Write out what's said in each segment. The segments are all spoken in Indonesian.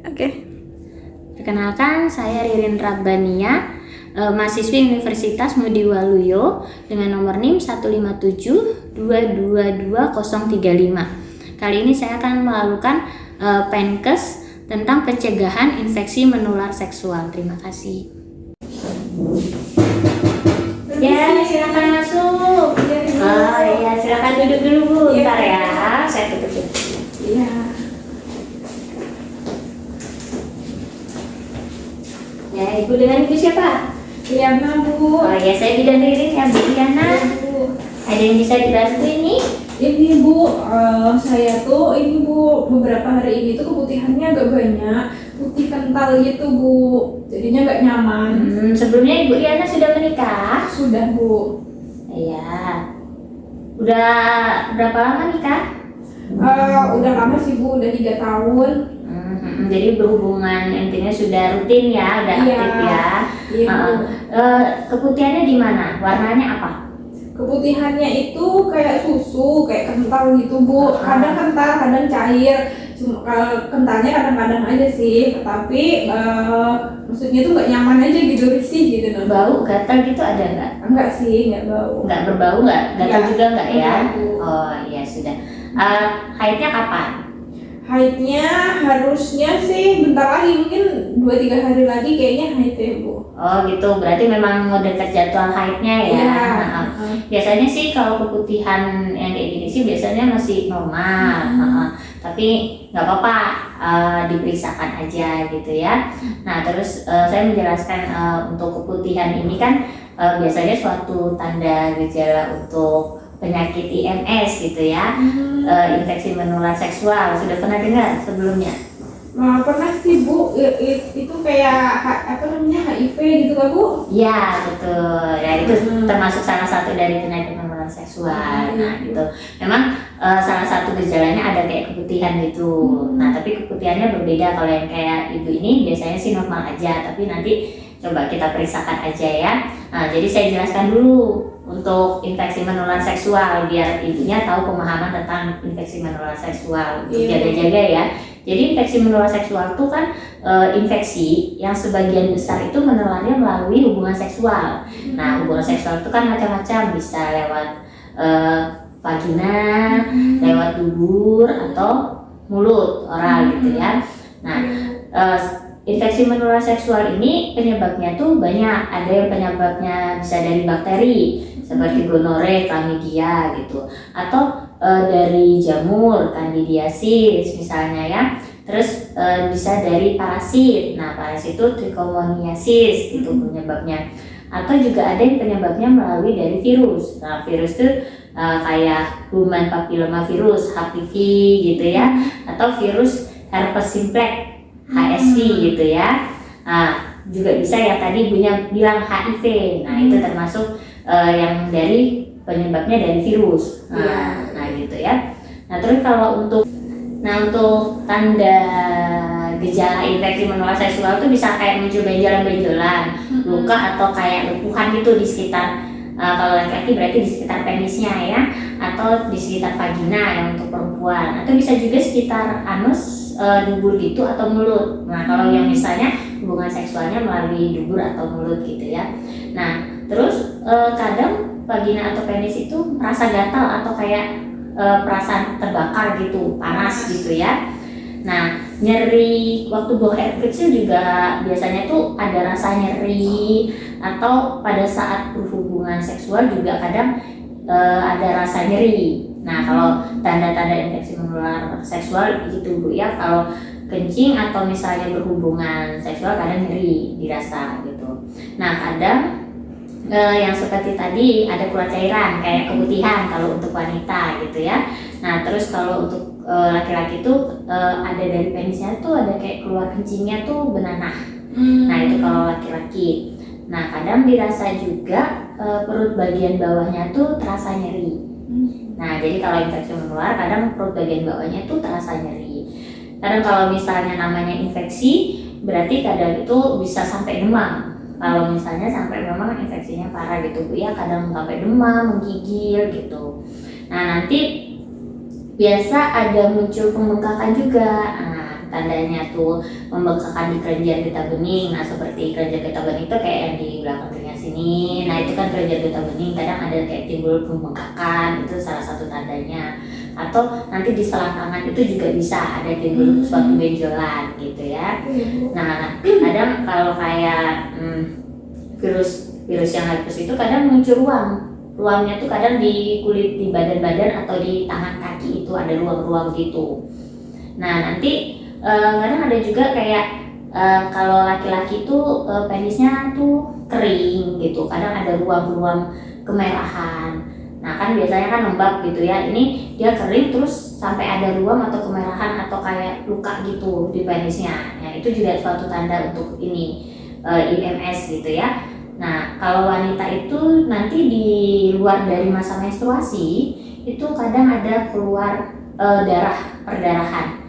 Oke. Perkenalkan, saya Ririn Rabbania, mahasiswi Universitas Ngudi Waluyo dengan nomor NIM 157222035. Kali ini saya akan melakukan Penkes tentang pencegahan infeksi menular seksual. Terima kasih. Ya, silakan masuk. Oh iya, silakan duduk dulu Bu. Bentar ya, saya tutup. Iya. Ya, Ibu dengan Ibu siapa? Liana, Bu. Oh ya, saya bidan Ririn ya Bu Liana. Bu. Ada yang bisa dibantu ini? Ini Bu, saya tuh ini Bu, beberapa hari ini tuh keputihannya agak banyak, putih kental gitu Bu, jadinya nggak nyaman. Sebelumnya Ibu Liana sudah menikah? Sudah Bu. Iya. Udah berapa lama nikah? Udah lama sih Bu, udah 3 tahun. Jadi berhubungan intinya sudah rutin ya, udah Iya. aktif ya. Iya Bu. Keputihannya di mana? Warnanya apa? Keputihannya itu kayak susu, kayak kental gitu Bu. Kadang kental, kadang cair. Cuma kentalnya kadang-kadang aja sih, tapi maksudnya tuh nggak nyaman aja gitu, risih gitu. Bau, gatal gitu ada nggak? Enggak sih, nggak bau. Nggak berbau nggak? Gatal Nggak. juga nggak ya? Nggak, Bu. Oh iya sudah. Haidnya kapan? Haidnya harusnya sih bentar lagi, mungkin 2-3 hari lagi kayaknya haid ya Bu. Oh gitu, berarti memang mau dekat jadwal haidnya ya? Iya. Biasanya sih kalau keputihan yang kayak gini sih biasanya masih normal, tapi nggak apa-apa, diperiksakan aja gitu ya. Nah terus saya menjelaskan untuk keputihan ini kan biasanya suatu tanda gejala untuk penyakit IMS gitu ya, infeksi menular seksual. Sudah pernah dengar sebelumnya? Pernah sih Bu, itu kayak apa namanya HIV gitu kan Bu? Iya betul, ya itu termasuk salah satu dari penyakit menular seksual. Nah gitu, memang salah satu gejalanya ada kayak keputihan gitu. Nah tapi keputihannya berbeda. Kalau yang kayak ibu ini biasanya sih normal aja, tapi nanti coba kita periksakan aja ya. Nah jadi saya jelaskan dulu untuk infeksi menular seksual biar ibunya tahu pemahaman tentang infeksi menular seksual. Jaga-jaga ya. Jadi infeksi menular seksual itu kan infeksi yang sebagian besar itu menularnya melalui hubungan seksual. Nah hubungan seksual itu kan macam-macam, bisa lewat vagina, lewat dubur atau mulut, oral gitu ya. Nah infeksi menular seksual ini penyebabnya tuh banyak. Ada yang penyebabnya bisa dari bakteri seperti gonore, chlamydia gitu, atau dari jamur, candidiasis misalnya ya. Terus bisa dari parasit. Nah parasit itu trichomoniasis gitu penyebabnya. Atau juga ada yang penyebabnya melalui dari virus. Nah virus itu kayak human papilloma virus (HPV) gitu ya, atau virus herpes simplex (HSV) gitu ya. Nah juga bisa yang tadi ibunya bilang HIV. Nah itu termasuk yang dari penyebabnya dari virus. Nah gitu ya. Nah terus kalau untuk tanda gejala infeksi menular seksual itu bisa kayak muncul benjolan-benjolan, luka atau kayak lepuhan gitu di sekitar kalau laki-laki berarti di sekitar penisnya ya, atau di sekitar vagina yang untuk perempuan, atau bisa juga sekitar anus, dubur gitu atau mulut. Nah kalau yang misalnya hubungan seksualnya melalui dubur atau mulut gitu ya. Nah terus kadang vagina atau penis itu merasa gatal atau kayak perasaan terbakar gitu, panas gitu ya. Nah nyeri waktu buang air kecil juga biasanya tuh ada rasa nyeri, atau pada saat berhubungan seksual juga kadang ada rasa nyeri. Nah kalau tanda-tanda infeksi menular seksual gitu Bu ya, kalau kencing atau misalnya berhubungan seksual kadang nyeri dirasa gitu. Nah kadang yang seperti tadi ada keluar cairan kayak keputihan kalau untuk wanita gitu ya. Nah terus kalau untuk laki-laki tuh ada dari penisnya tuh ada kayak keluar kencingnya tuh benanah. Nah itu kalau laki-laki. Nah kadang dirasa juga perut bagian bawahnya tuh terasa nyeri. Nah jadi kalau infeksi menular kadang perut bagian bawahnya tuh terasa nyeri. Kadang kalau misalnya namanya infeksi berarti kadang itu bisa sampai demam. Kalau misalnya sampai memang infeksinya parah gitu Bu ya, kadang sampai demam, menggigil gitu. Nah nanti biasa ada muncul pembengkakan juga. Nah tandanya tuh membengkakan di kelenjar getah bening. Nah seperti kelenjar getah bening itu kayak yang di belakang telinga sini. Nah itu kan kelenjar getah bening, kadang ada kayak timbul pembengkakan, itu salah satu tandanya. Atau nanti di selangkangan itu juga bisa ada timbul suatu benjolan gitu ya. Nah kadang kalau kayak virus yang herpes itu kadang muncul ruamnya tuh kadang di kulit, di badan-badan atau di tangan kaki itu ada ruam-ruam gitu. Nah nanti kadang ada juga kayak kalau laki-laki tuh penisnya tuh kering gitu, kadang ada ruam-ruam kemerahan. Nah kan biasanya kan lembab gitu ya, ini dia kering terus sampai ada ruam atau kemerahan atau kayak luka gitu di penisnya. Nah itu juga suatu tanda untuk ini IMS gitu ya. Nah, kalau wanita itu nanti di luar dari masa menstruasi itu kadang ada keluar perdarahan.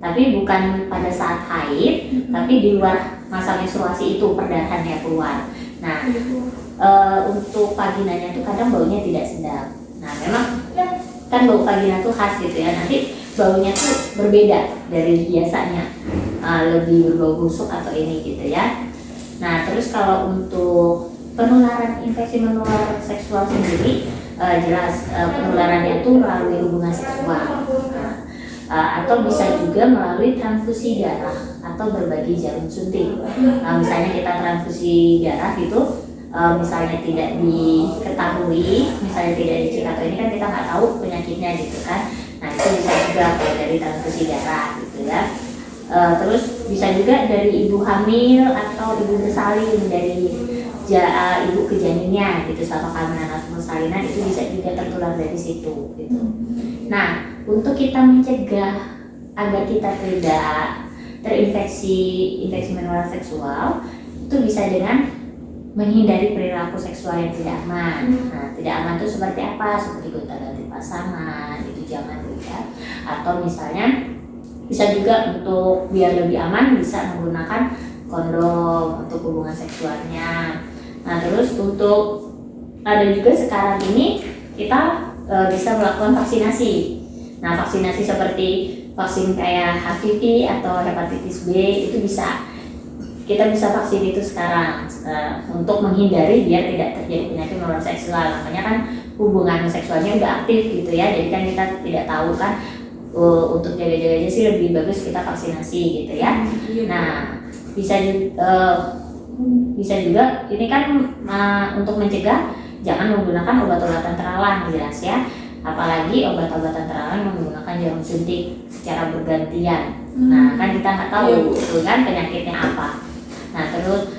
Tapi bukan pada saat haid, tapi di luar masa menstruasi itu perdarahannya keluar. Nah, untuk vaginanya itu kadang baunya tidak sedap. Nah, memang kan bau vagina itu khas gitu ya. Nanti baunya tuh berbeda dari biasanya, lebih berbau busuk atau ini gitu ya. Nah, terus kalau untuk penularan infeksi menular seksual sendiri, jelas penularannya itu melalui hubungan seksual, atau bisa juga melalui transfusi darah atau berbagi jarum suntik. Misalnya kita transfusi darah itu, misalnya tidak diketahui, misalnya tidak dicek atau ini kan kita nggak tahu penyakitnya gitu kan. Nah itu bisa juga dari transfusi darah gitu ya. Terus bisa juga dari ibu hamil atau ibu bersalin, dari ibu ke janinnya gitu, selama kehamilan atau persalinan itu bisa juga tertular dari situ gitu. Nah untuk kita mencegah agar kita tidak terinfeksi infeksi menular seksual itu bisa dengan menghindari perilaku seksual yang tidak aman. Nah tidak aman itu seperti apa? Seperti gonta-ganti pasangan itu jangan ya. Atau misalnya bisa juga untuk biar lebih aman bisa menggunakan kondom untuk hubungan seksualnya. Nah terus untuk ada juga sekarang ini kita bisa melakukan vaksinasi. Nah vaksinasi seperti vaksin kayak HPV atau hepatitis B itu kita bisa vaksin itu sekarang untuk menghindari biar tidak terjadi penyakit menular seksual. Makanya kan hubungan seksualnya udah aktif gitu ya, jadi kan kita tidak tahu kan. Untuk jaga-jaganya sih lebih bagus kita vaksinasi gitu ya. Nah bisa juga ini kan untuk mencegah jangan menggunakan obat-obatan teralang jelas ya, apalagi obat-obatan teralang menggunakan jarum suntik secara bergantian. Nah kan kita nggak tahu itu kan penyakitnya apa. Nah terus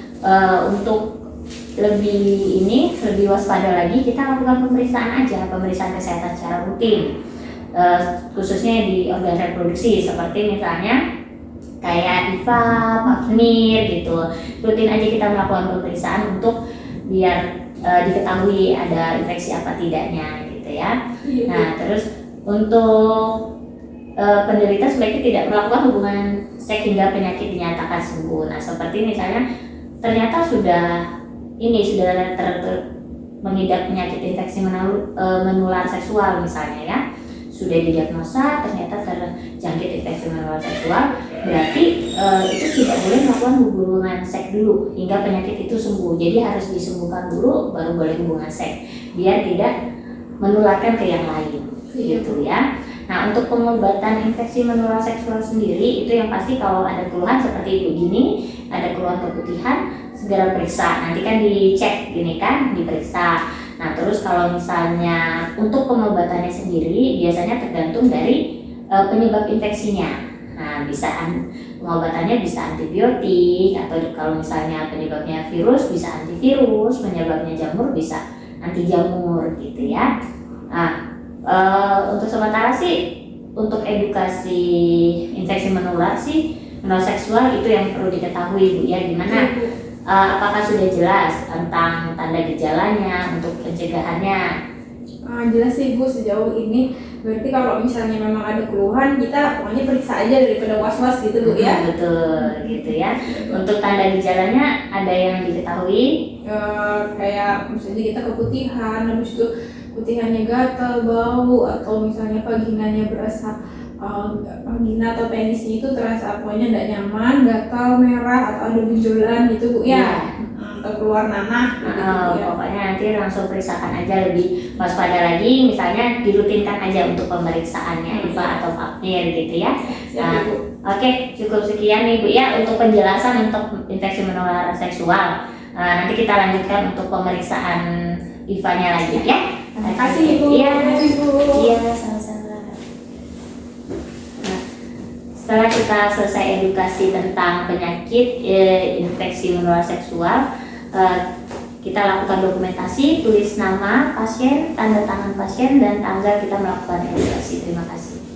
untuk lebih waspada lagi kita lakukan pemeriksaan kesehatan secara rutin. Khususnya di organ reproduksi seperti misalnya kayak IVA, Pap smear gitu. Rutin aja kita melakukan pemeriksaan untuk biar diketahui ada infeksi apa tidaknya gitu ya. Nah terus untuk penderita sebaiknya tidak melakukan hubungan seks hingga penyakit dinyatakan sembuh. Nah seperti misalnya ternyata sudah mengidap penyakit infeksi menular seksual misalnya ya, sudah didiagnosa ternyata terjangkit infeksi menular seksual, berarti itu tidak boleh melakukan hubungan seks dulu hingga penyakit itu sembuh. Jadi harus disembuhkan dulu baru boleh hubungan seks biar tidak menularkan ke yang lain gitu ya. Nah untuk pengobatan infeksi menular seksual sendiri itu yang pasti kalau ada keluhan seperti begini, ada keluhan keputihan, segera periksa. Nanti kan dicek gini kan, diperiksa. Nah terus kalau misalnya untuk pengobatannya sendiri biasanya tergantung dari penyebab infeksinya. Nah pengobatannya bisa antibiotik, atau kalau misalnya penyebabnya virus bisa antivirus, penyebabnya jamur bisa anti jamur gitu ya. Nah untuk sementara sih untuk edukasi infeksi menular seksual itu yang perlu diketahui Bu ya, gimana apakah sudah jelas tentang tanda gejalanya untuk pencegahannya? Jelas sih Bu sejauh ini. Berarti kalau misalnya memang ada keluhan kita pokoknya periksa aja daripada was-was gitu Bu ya. Betul gitu ya. Untuk tanda gejalanya ada yang diketahui? Kayak misalnya kita keputihan, habis itu putihannya gatal, bau, atau misalnya vaginanya berasa vagina atau penisnya itu terasa pokoknya tidak nyaman, gatal, merah atau ada benjolan gitu Bu ya. Iya. Atau keluar nanah gitu ya. Pokoknya nanti langsung periksakan aja, lebih waspada lagi, misalnya dirutinkan aja untuk pemeriksaannya IVA atau PAPNIR gitu ya. Siap, Bu. Oke, cukup sekian nih Bu ya untuk penjelasan untuk infeksi menular seksual. Nanti kita lanjutkan untuk pemeriksaan IVA-nya lagi ya. Terima kasih Ibu. Iya, Terima kasih, Bu. iya sama-sama. Nah, setelah kita selesai edukasi tentang penyakit infeksi menular seksual, kita lakukan dokumentasi, tulis nama pasien, tanda tangan pasien, dan tanggal kita melakukan edukasi. Terima kasih.